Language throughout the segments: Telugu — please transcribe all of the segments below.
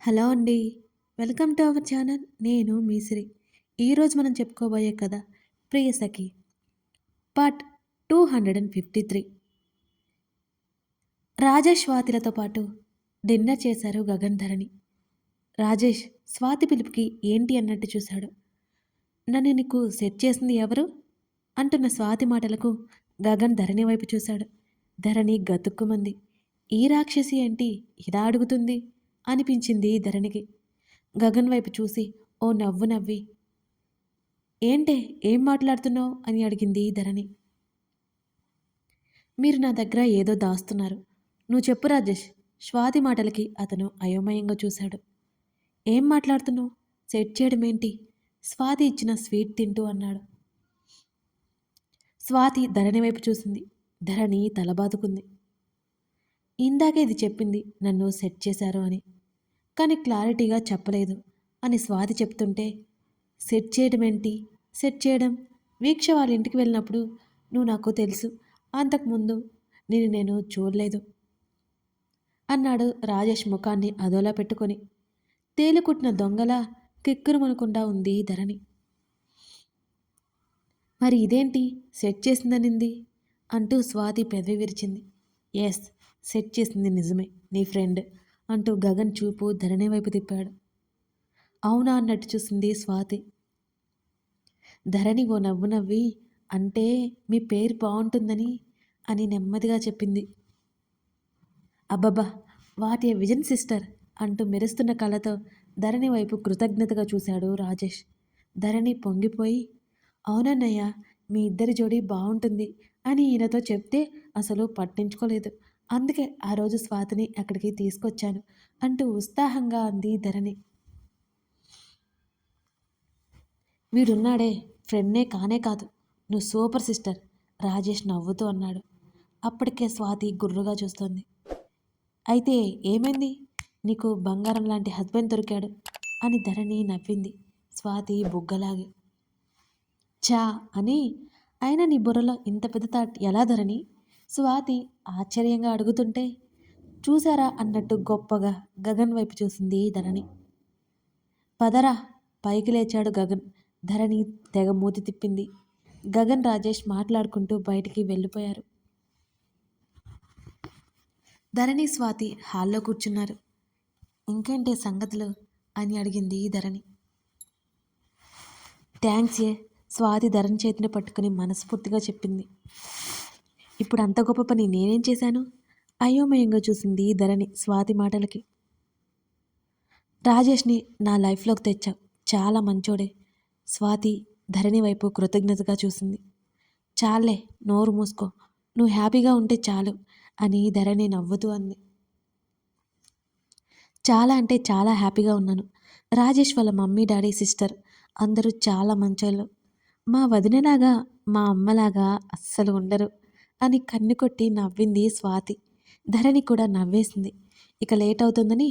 హలో అండి. Welcome to our channel. నేను మీ సిరి. ఈరోజు మనం చెప్పుకోబోయే కథ 'ప్రియసఖి' పార్ట్ 253. రాజేష్ స్వాతిలతో పాటు డిన్నర్ చేశారు గగన్ ధరణి. రాజేష్ స్వాతి పిలుపుకి ఏంటి అన్నట్టు చూశాడు. నన్ను నీకు సెట్ చేసింది ఎవరు అంటున్న స్వాతి మాటలకు గగన్ ధరణి వైపు చూశాడు. ధరణి గతుక్కుమంది. ఈ రాక్షసి ఏంటి ఇలా అడుగుతుంది అనిపించింది ధరణికి. గగన్ వైపు చూసి ఓ నవ్వు నవ్వి, ఏంటే ఏం మాట్లాడుతున్నావు అని అడిగింది ధరణి. మీరు నా దగ్గర ఏదో దాస్తున్నారు. నువ్వు చెప్పు రాజేష్. స్వాతి మాటలకి అతను అయోమయంగా చూశాడు. ఏం మాట్లాడుతున్నావు? సెట్ చేయడమేంటి? స్వాతి ఇచ్చిన స్వీట్ తింటూ అన్నాడు. స్వాతి ధరణి వైపు చూసింది. ధరణి తలబాదుకుంది. ఇందాకే ఇది చెప్పింది నన్ను సెట్ చేశారు అని, కానీ క్లారిటీగా చెప్పలేదు అని స్వాతి చెప్తుంటే, సెట్ చేయడం ఏంటి? సెట్ చేయడం వీక్ష వాళ్ళ ఇంటికి వెళ్ళినప్పుడు నువ్వు నాకు తెలుసు, అంతకుముందు నేను చూడలేదు అన్నాడు రాజేష్ ముఖాన్ని అదోలా పెట్టుకొని. తేలికుట్టిన దొంగలా కిక్కురుమనకుండా ఉంది ధరణి. మరి ఇదేంటి సెట్ చేసిందనింది అంటూ స్వాతి పెదవి విరిచింది. ఎస్, సెట్ చేసింది నిజమే, నీ ఫ్రెండ్ అంటూ గగన్ చూపు ధరణి వైపు తిప్పాడు. అవునా అన్నట్టు చూసింది స్వాతి. ధరణి ఓ నవ్వు నవ్వి, అంటే మీ పేరు బాగుంటుందని అని నెమ్మదిగా చెప్పింది. అబ్బబ్బా, వాట్ ఏ విజన్ సిస్టర్ అంటూ మెరుస్తున్న కళ్ళతో ధరణి వైపు కృతజ్ఞతగా చూశాడు రాజేష్. ధరణి పొంగిపోయి, అవునన్నయ్య, మీ ఇద్దరి జోడీ బాగుంటుంది అని ఈయనతో చెప్తే అసలు పట్టించుకోలేదు. అందుకే ఆ రోజు స్వాతిని అక్కడికి తీసుకొచ్చాను అంటూ ఉత్సాహంగా అంది ధరణి. వీడున్నాడే ఫ్రెండ్నే కానే కాదు, నువ్వు సూపర్ సిస్టర్ రాజేష్ నవ్వుతూ అన్నాడు. అప్పటికే స్వాతి గుర్రుగా చూస్తోంది. అయితే ఏమైంది? నీకు బంగారం లాంటి హస్బెండ్ దొరికాడు అని ధరణి నవ్వింది స్వాతి బుగ్గలాగి. చా అని, అయినా నీ బుర్రలో ఇంత పెద్ద థాట్ ఎలా ధరణి? స్వాతి ఆశ్చర్యంగా అడుగుతుంటే, చూసారా అన్నట్టు గొప్పగా గగన్ వైపు చూసింది ధరణి. పదరా పైకి లేచాడు గగన్. ధరణి తెగ మూతి తిప్పింది. గగన్ రాజేష్ మాట్లాడుకుంటూ బయటికి వెళ్ళిపోయారు. ధరణి స్వాతి హాల్లో కూర్చున్నారు. ఇంకేంటే సంగతులు అని అడిగింది ధరణి. థ్యాంక్స్ ఏ, స్వాతి ధరణి చేతిని పట్టుకుని మనస్ఫూర్తిగా చెప్పింది. ఇప్పుడు అంత గొప్ప పని నేనేం చేశాను? అయోమయంగా చూసింది ధరణి స్వాతి మాటలకి. రాజేష్ని నా లైఫ్లోకి తెచ్చావు, చాలా మంచోడే. స్వాతి ధరణి వైపు కృతజ్ఞతగా చూసింది. చాలే, నోరు మూసుకో, నువ్వు హ్యాపీగా ఉంటే చాలు అని ధరణి నవ్వుతూ అంది. చాలా అంటే చాలా హ్యాపీగా ఉన్నాను. రాజేష్ వాళ్ళ మమ్మీ డాడీ సిస్టర్ అందరూ చాలా మంచోళ్ళు. మా వదినలాగా మా అమ్మలాగా అస్సలు ఉండరు అని కన్ను కొట్టి నవ్వింది స్వాతి. ధరణి కూడా నవ్వేసింది. ఇక లేట్ అవుతుందని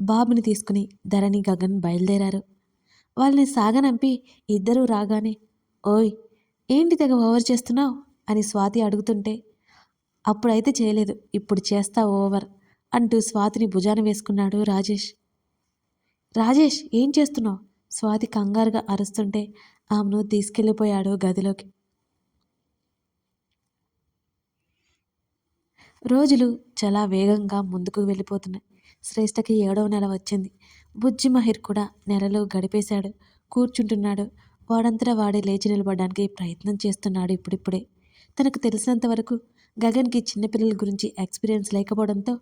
బాబుని తీసుకుని ధరణి గగన్ బయలుదేరారు. వాళ్ళని సాగనంపి ఇద్దరూ రాగానే, ఓయ్ ఏంటి తెగ ఓవర్ చేస్తున్నావు అని స్వాతి అడుగుతుంటే, అప్పుడైతే చేయలేదు, ఇప్పుడు చేస్తా ఓవర్ అంటూ స్వాతిని భుజాన వేసుకున్నాడు రాజేష్. రాజేష్ ఏం చేస్తున్నావు? స్వాతి కంగారుగా అరుస్తుంటే ఆమెను తీసుకెళ్ళిపోయాడు గదిలోకి. రోజులు చాలా వేగంగా ముందుకు వెళ్ళిపోతున్నాయి. శ్రేష్టకి 7వ నెల వచ్చింది. బుజ్జి మహిర్ కూడా నెలలు గడిపేశాడు. కూర్చుంటున్నాడు. వాడంతటా వాడే లేచి నిలబడడానికి ప్రయత్నం చేస్తున్నాడు ఇప్పుడిప్పుడే. తనకు తెలిసినంత వరకు గగన్కి చిన్నపిల్లల గురించి ఎక్స్పీరియన్స్ లేకపోవడంతో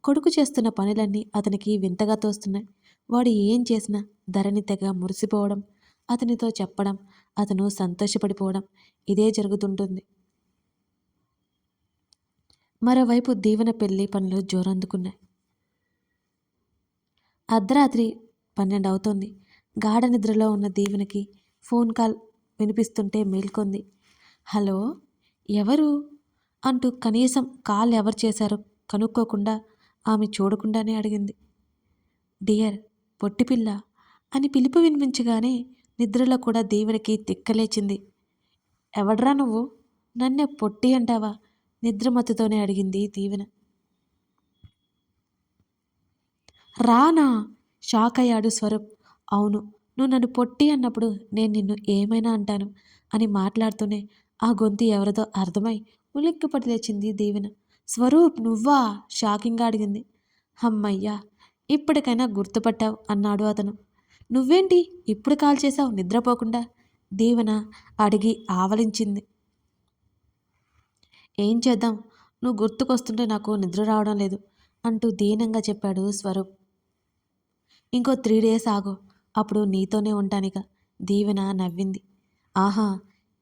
కొడుకు చేస్తున్న పనులన్నీ అతనికి వింతగా తోస్తున్నాయి. వాడు ఏం చేసినా ధరణి తెగ మురిసిపోవడం, అతనితో చెప్పడం, అతను సంతోషపడిపోవడం, ఇదే జరుగుతుంటుంది. మరోవైపు దీవెన పెళ్లి పనులు జోరందుకున్నాయి. అర్ధరాత్రి 12 అవుతోంది. గాఢ నిద్రలో ఉన్న దీవెనకి ఫోన్ కాల్ వినిపిస్తుంటే మేల్కొంది. హలో, ఎవరు అంటూ కనీసం కాల్ ఎవరు చేశారో కనుక్కోకుండా ఆమె చూడకుండానే అడిగింది. డియర్, పొట్టిపిల్ల అని పిలుపు వినిపించగానే నిద్రలో కూడా దీవెనకి తిక్కలేచింది. ఎవడ్రా నువ్వు? నన్నే పొట్టి అంటావా? నిద్రమత్తుతోనే అడిగింది దీవెన. రానా? షాక్ అయ్యాడు స్వరూప్. అవును, నువ్వు నన్ను పొట్టి అన్నప్పుడు నేను నిన్ను ఏమైనా అంటాను అని మాట్లాడుతూనే ఆ గొంతు ఎవరిదో అర్థమై ఉలిక్కిపడి లేచింది దీవెన. స్వరూప్ నువ్వా? షాకింగ్గా అడిగింది. హమ్మయ్యా, ఇప్పటికైనా గుర్తుపట్టావు అన్నాడు అతను. నువ్వేంటి ఇప్పుడు కాల్ చేశావు నిద్రపోకుండా? దీవెన అడిగి ఆవలించింది. ఏం చేద్దాం, నువ్వు గుర్తుకొస్తుంటే నాకు నిద్ర రావడం లేదు అంటూ దీనంగా చెప్పాడు స్వరూప్. ఇంకో 3 డేస్ ఆగు, అప్పుడు నీతోనే ఉంటానిక. దీవెన నవ్వింది. ఆహా,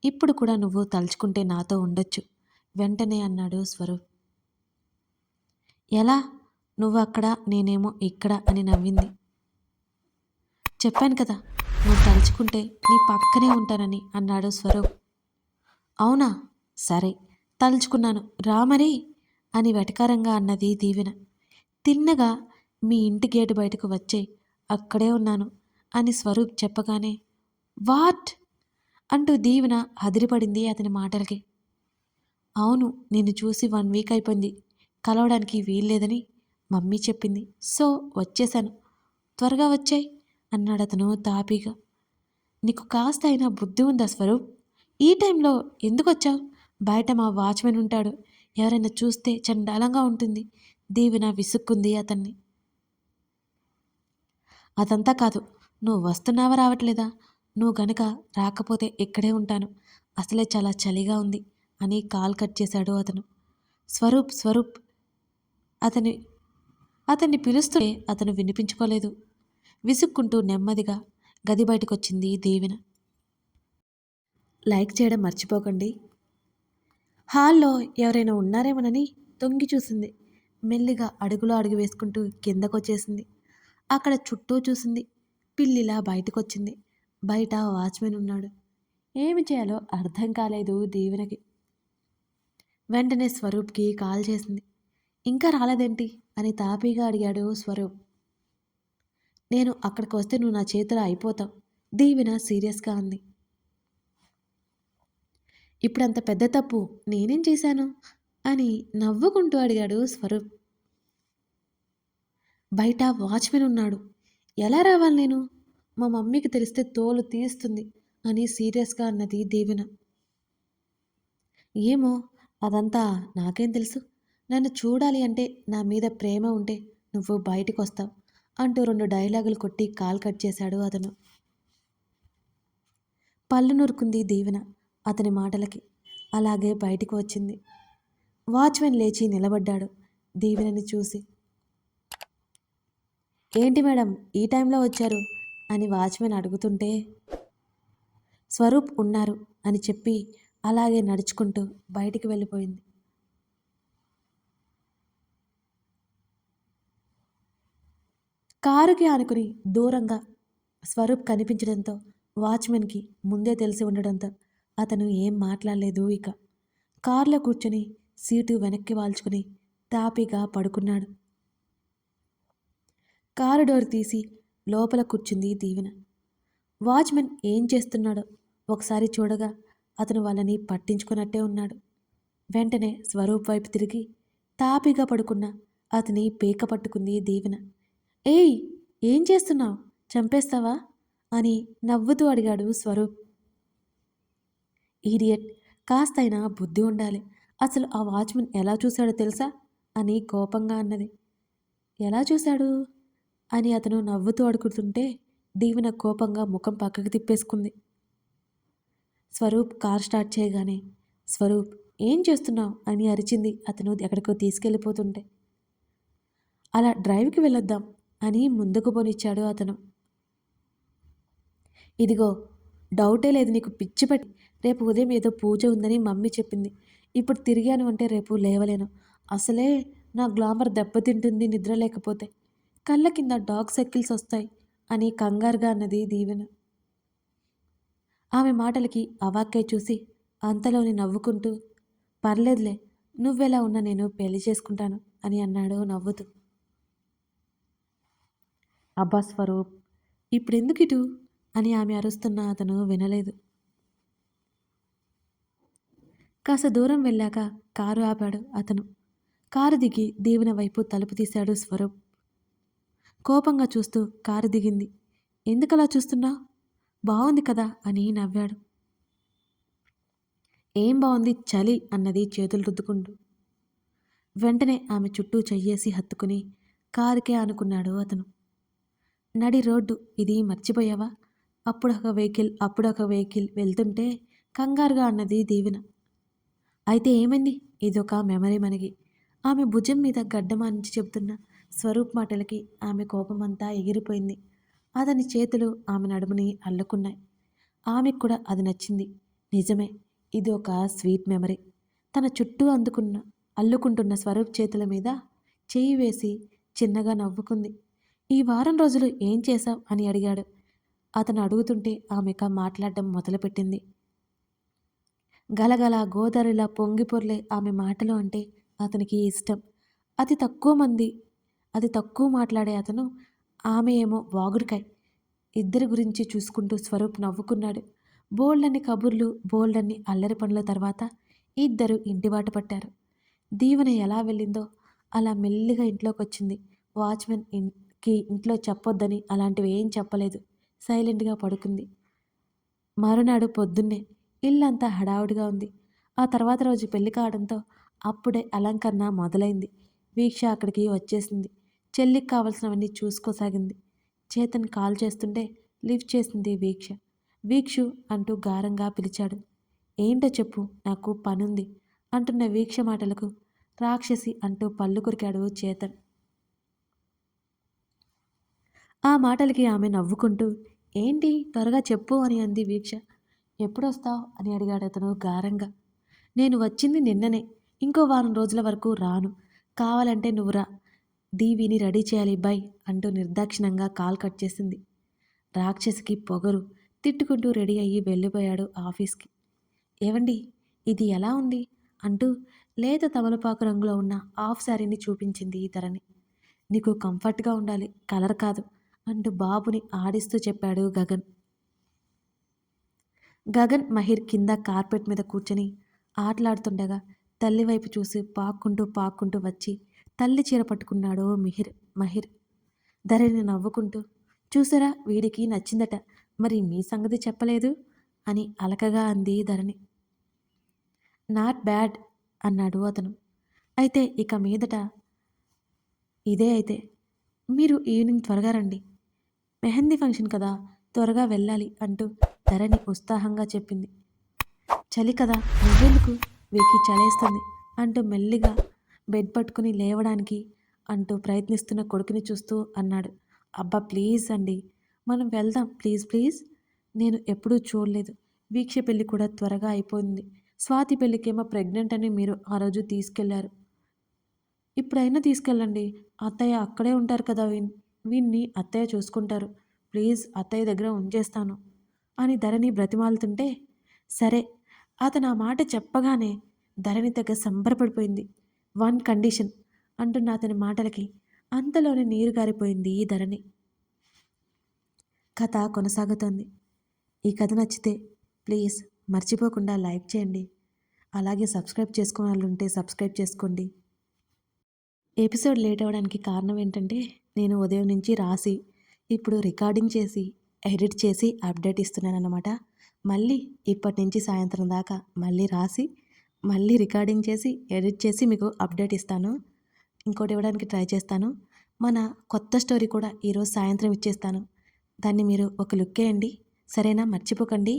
ఇప్పుడు కూడా నువ్వు తలుచుకుంటే నాతో ఉండొచ్చు వెంటనే అన్నాడు స్వరూప్. ఎలా? నువ్వు అక్కడ నేనేమో ఇక్కడ అని నవ్వింది. చెప్పాను కదా, నువ్వు తలుచుకుంటే నీ పక్కనే ఉంటానని అన్నాడు స్వరూప్. అవునా, సరే తలుచుకున్నాను రా మరి అని వెటకారంగా అన్నది దీవెన. తిన్నగా మీ ఇంటి గేటు బయటకు వచ్చే, అక్కడే ఉన్నాను అని స్వరూప్ చెప్పగానే వాట్ అంటూ దీవెన అదిరిపడింది అతని మాటలకి. అవును, నిన్ను చూసి 1 వీక్ అయిపోయింది, కలవడానికి వీల్లేదని మమ్మీ చెప్పింది, సో వచ్చేశాను. త్వరగా వచ్చాయి అన్నాడు అతను తాపీగా. నీకు కాస్త అయినా బుద్ధి ఉందా స్వరూప్? ఈ టైంలో ఎందుకొచ్చావు? బయట మా వాచ్మెన్ ఉంటాడు, ఎవరైనా చూస్తే చండాలంగా ఉంటుంది. దీవెన విసుక్కుంది అతన్ని. అదంతా కాదు, నువ్వు వస్తున్నావా రావట్లేదా? నువ్వు గనక రాకపోతే ఇక్కడే ఉంటాను, అసలే చాలా చలిగా ఉంది అని కాల్ కట్ చేశాడు అతను. స్వరూప్ స్వరూప్ అతని అతన్ని పిలుస్తుంటే అతను వినిపించుకోలేదు. విసుక్కుంటూ నెమ్మదిగా గది బయటకొచ్చింది దీవెన. లైక్ చేయడం మర్చిపోకండి. హాల్లో ఎవరైనా ఉన్నారేమోనని తొంగి చూసింది. మెల్లిగా అడుగులో అడుగు వేసుకుంటూ కిందకొచ్చేసింది. అక్కడ చుట్టూ చూసింది. పిల్లిలా బయటకొచ్చింది. బయట వాచ్మెన్ ఉన్నాడు. ఏమి చేయాలో అర్థం కాలేదు దీవెనకి. వెంటనే స్వరూప్కి కాల్ చేసింది. ఇంకా రాలేదేంటి అని తాపీగా అడిగాడు స్వరూప్. నేను అక్కడికి వస్తే నువ్వు నా చేతిలో అయిపోతావు, దీవెన సీరియస్గా అంది. ఇప్పుడంత పెద్ద తప్పు నేనేం చేశాను అని నవ్వుకుంటూ అడిగాడు స్వరూప్. బయట వాచ్మెన్ ఉన్నాడు, ఎలా రావాలి నేను? మా మమ్మీకి తెలిస్తే తోలు తీస్తుంది అని సీరియస్గా అన్నది దీవెన. ఏమో, అదంతా నాకేం తెలుసు. నన్ను చూడాలి అంటే, నా మీద ప్రేమ ఉంటే నువ్వు బయటికి వస్తావు అంటూ 2 డైలాగులు కొట్టి కాల్ కట్ చేశాడు అతను. పళ్ళు నూరుకుంది దీవెన అతని మాటలకి. అలాగే బయటికి వచ్చింది. వాచ్మెన్ లేచి నిలబడ్డాడు దీవెనని చూసి. ఏంటి మేడం ఈ టైంలో వచ్చారు అని వాచ్మెన్ అడుగుతుంటే, స్వరూప్ ఉన్నారు అని చెప్పి అలాగే నడుచుకుంటూ బయటికి వెళ్ళిపోయింది. కారుకి ఆనుకుని దూరంగా స్వరూప్ కనిపించడంతో వాచ్మెన్కి ముందే తెలిసి ఉండడంతో అతను ఏం మాట్లాడలేదు ఇక. కారులో కూర్చొని సీటు వెనక్కి వాల్చుకుని తాపీగా పడుకున్నాడు. కారు డోర్ తీసి లోపల కూర్చుంది దీవెన. వాచ్మెన్ ఏం చేస్తున్నాడో ఒకసారి చూడగా అతను వాళ్ళని పట్టించుకున్నట్టే ఉన్నాడు. వెంటనే స్వరూప్ వైపు తిరిగి తాపీగా పడుకున్న అతని పీక పట్టుకుంది దీవెన. ఏయ్, ఏం చేస్తున్నావు? చంపేస్తావా అని నవ్వుతూ అడిగాడు స్వరూప్. ఈడియట్, కాస్తైనా బుద్ధి ఉండాలి. అసలు ఆ వాచ్మెన్ ఎలా చూశాడో తెలుసా అని కోపంగా అన్నది. ఎలా చూశాడు అని అతను నవ్వుతూ అడుగుతుంటే దీవెన కోపంగా ముఖం పక్కకు తిప్పేసుకుంది. స్వరూప్ కార్ స్టార్ట్ చేయగానే, స్వరూప్ ఏం చేస్తున్నావు అని అరిచింది అతను ఎక్కడికో తీసుకెళ్ళిపోతుంటే. అలా డ్రైవ్కి వెళ్ళొద్దాం అని ముందుకు పోనిచ్చాడు అతను. ఇదిగో, డౌటే లేదు నీకు పిచ్చి పట్టి. రేపు ఉదయం ఏదో పూజ ఉందని మమ్మీ చెప్పింది. ఇప్పుడు తిరిగాను అంటే రేపు లేవలేను. అసలే నా గ్లామర్ దెబ్బతింటుంది నిద్ర లేకపోతే. కళ్ళ కింద డార్క్ సర్కిల్స్ వస్తాయి అని కంగారుగా అన్నది దీవెన. ఆమె మాటలకి అవాక్కై చూసి అంతలోని నవ్వుకుంటూ, పర్లేదులే, నువ్వెలా ఉన్నా నేను పెళ్లి చేసుకుంటాను అని అన్నాడు నవ్వుతూ. అబ్బా స్వరూప్, ఇప్పుడెందుకు ఇటు అని ఆమె అరుస్తున్నా అతను వినలేదు. కాస్త దూరం వెళ్ళాక కారు ఆపాడు అతను. కారు దిగి దీవెన వైపు తలుపు తీశాడు స్వరూప్. కోపంగా చూస్తూ కారు దిగింది. ఎందుకలా చూస్తున్నావు? బావుంది కదా అని నవ్వాడు. ఏం బావుంది చలి అన్నది చేతులు రుద్దుకుంటూ. వెంటనే ఆమె చుట్టూ చెయ్యేసి హత్తుకుని కారుకే అనుకున్నాడు అతను. నడి రోడ్డు ఇది మర్చిపోయావా? అప్పుడొక వెహికల్ వెళ్తుంటే కంగారుగా అన్నది దీవెన. అయితే ఏమైంది? ఇదొక మెమరీ మనకి. ఆమె భుజం మీద గడ్డమానించి చెబుతున్న స్వరూప్ మాటలకి ఆమె కోపమంతా ఎగిరిపోయింది. అతని చేతులు ఆమె నడుముని అల్లుకున్నాయి. ఆమెకు కూడా అది నచ్చింది. నిజమే, ఇది ఒక స్వీట్ మెమరీ. తన చుట్టూ అల్లుకుంటున్న స్వరూప్ చేతుల మీద చెయ్యి వేసి చిన్నగా నవ్వుకుంది. ఈ వారం రోజులు ఏం చేశావ్ అని అడిగాడు. అతను అడుగుతుంటే ఆమెక మాట్లాడడం మొదలుపెట్టింది. గలగల గోదారిలా పొంగిపొర్లే ఆమె మాటలు అంటే అతనికి ఇష్టం. అతి తక్కువ మంది అతి తక్కువ మాట్లాడే అతను, ఆమె ఏమో వాగుడుకాయ్. ఇద్దరి గురించి చూసుకుంటూ స్వరూప్ నవ్వుకున్నాడు. బోల్డన్ని కబుర్లు, బోల్డన్ని అల్లరి పనుల తర్వాత ఇద్దరు ఇంటిబాట పట్టారు. దీవెన ఎలా వెళ్ళిందో అలా మెల్లిగా ఇంట్లోకొచ్చింది. వాచ్మెన్కి ఇంట్లో చెప్పొద్దని అలాంటివి ఏం చెప్పలేదు. సైలెంట్గా పడుకుంది. మరునాడు పొద్దున్నే ఇల్లంతా హడావుడిగా ఉంది. ఆ తర్వాత రోజు పెళ్లి కావడంతో అప్పుడే అలంకరణ మొదలైంది. వీక్ష అక్కడికి వచ్చేసింది. చెల్లికి కావలసినవన్నీ చూసుకోసాగింది. చేతన్ కాల్ చేస్తుంటే లిఫ్ట్ చేసింది వీక్ష. వీక్షు అంటూ గారంగా పిలిచాడు. ఏంటో చెప్పు, నాకు పనుంది అంటున్న వీక్ష మాటలకు రాక్షసి అంటూ పళ్ళు కొరికాడు చేతన్. ఆ మాటలకి ఆమె నవ్వుకుంటూ ఏంటి త్వరగా చెప్పు అని అంది వీక్ష. ఎప్పుడొస్తావు అని అడిగాడు అతను గారంగా. నేను వచ్చింది నిన్ననే, ఇంకో వారం రోజుల వరకు రాను. కావాలంటే నువ్వు రా, దీవిని రెడీ చేయాలి బై అంటూ నిర్దాక్షిణంగా కాల్ కట్ చేసింది. రాక్షసికి పొగరు. తిట్టుకుంటూ రెడీ అయ్యి వెళ్ళిపోయాడు ఆఫీస్కి. ఏవండి, ఇది ఎలా ఉంది అంటూ లేత తమలపాకు రంగులో ఉన్న హాఫ్ శారీని చూపించింది ధరణి. నీకు కంఫర్ట్గా ఉండాలి, కలర్ కాదు అంటూ బాబుని ఆడిస్తూ చెప్పాడు గగన్. గగన్ మహిర్ కింద కార్పెట్ మీద కూర్చొని ఆటలాడుతుండగా తల్లి వైపు చూసి పాక్కుంటూ వచ్చి తల్లి చీర పట్టుకున్నాడు మహిర్. ధరణి నవ్వుకుంటూ చూసారా, వీడికి నచ్చిందట, మరి మీ సంగతి చెప్పలేదు అని అలకగా అంది ధరణి. నాట్ బ్యాడ్ అన్నాడు అతను. అయితే ఇక మీదట ఇదే అయితే. మీరు ఈవినింగ్ త్వరగా రండి, మెహందీ ఫంక్షన్ కదా, త్వరగా వెళ్ళాలి అంటూ ధరణి ఉత్సాహంగా చెప్పింది. చలి కదా, నువ్వెందుకు, వీకి చలేస్తుంది అంటూ మెల్లిగా బెడ్ పట్టుకుని లేవడానికి అంటూ ప్రయత్నిస్తున్న కొడుకుని చూస్తూ అన్నాడు. అబ్బా ప్లీజ్ అండి, మనం వెళ్దాం ప్లీజ్ ప్లీజ్. నేను ఎప్పుడూ చూడలేదు. వీక్ష పెళ్ళి కూడా త్వరగా అయిపోయింది. స్వాతి పెళ్ళికేమో ప్రెగ్నెంట్ అని మీరు ఆ రోజు తీసుకెళ్లారు. ఇప్పుడైనా తీసుకెళ్ళండి, అత్తయ్య అక్కడే ఉంటారు కదా, వీన్ని అత్తయ్య చూసుకుంటారు. ప్లీజ్ అత్తయ్య దగ్గర ఉంచేస్తాను అని ధరణి బ్రతిమాలుతుంటే, సరే. అతను ఆ మాట చెప్పగానే ధరణి తెగ సంబరపడిపోయింది. వన్ కండిషన్ అంటున్న అతని మాటలకి అంతలోనే నీరు గారిపోయింది ధరణి. కథ కొనసాగుతోంది. ఈ కథ నచ్చితే ప్లీజ్ మర్చిపోకుండా లైక్ చేయండి. అలాగే సబ్స్క్రైబ్ చేసుకునే వాళ్ళు ఉంటే సబ్స్క్రైబ్ చేసుకోండి. ఎపిసోడ్ లేట్ అవ్వడానికి కారణం ఏంటంటే, నేను ఉదయం నుంచి రాసి ఇప్పుడు రికార్డింగ్ చేసి ఎడిట్ చేసి అప్డేట్ ఇస్తున్నానన్నమాట. మళ్ళీ ఇప్పటి నుంచి సాయంత్రం దాకా మళ్ళీ రాసి మళ్ళీ రికార్డింగ్ చేసి ఎడిట్ చేసి మీకు అప్డేట్ ఇస్తాను. ఇంకోటి ఇవ్వడానికి ట్రై చేస్తాను. మన కొత్త స్టోరీ కూడా ఈరోజు సాయంత్రం ఇచ్చేస్తాను. దాన్ని మీరు ఒక లుక్ వేయండి, సరేనా? మర్చిపోకండి.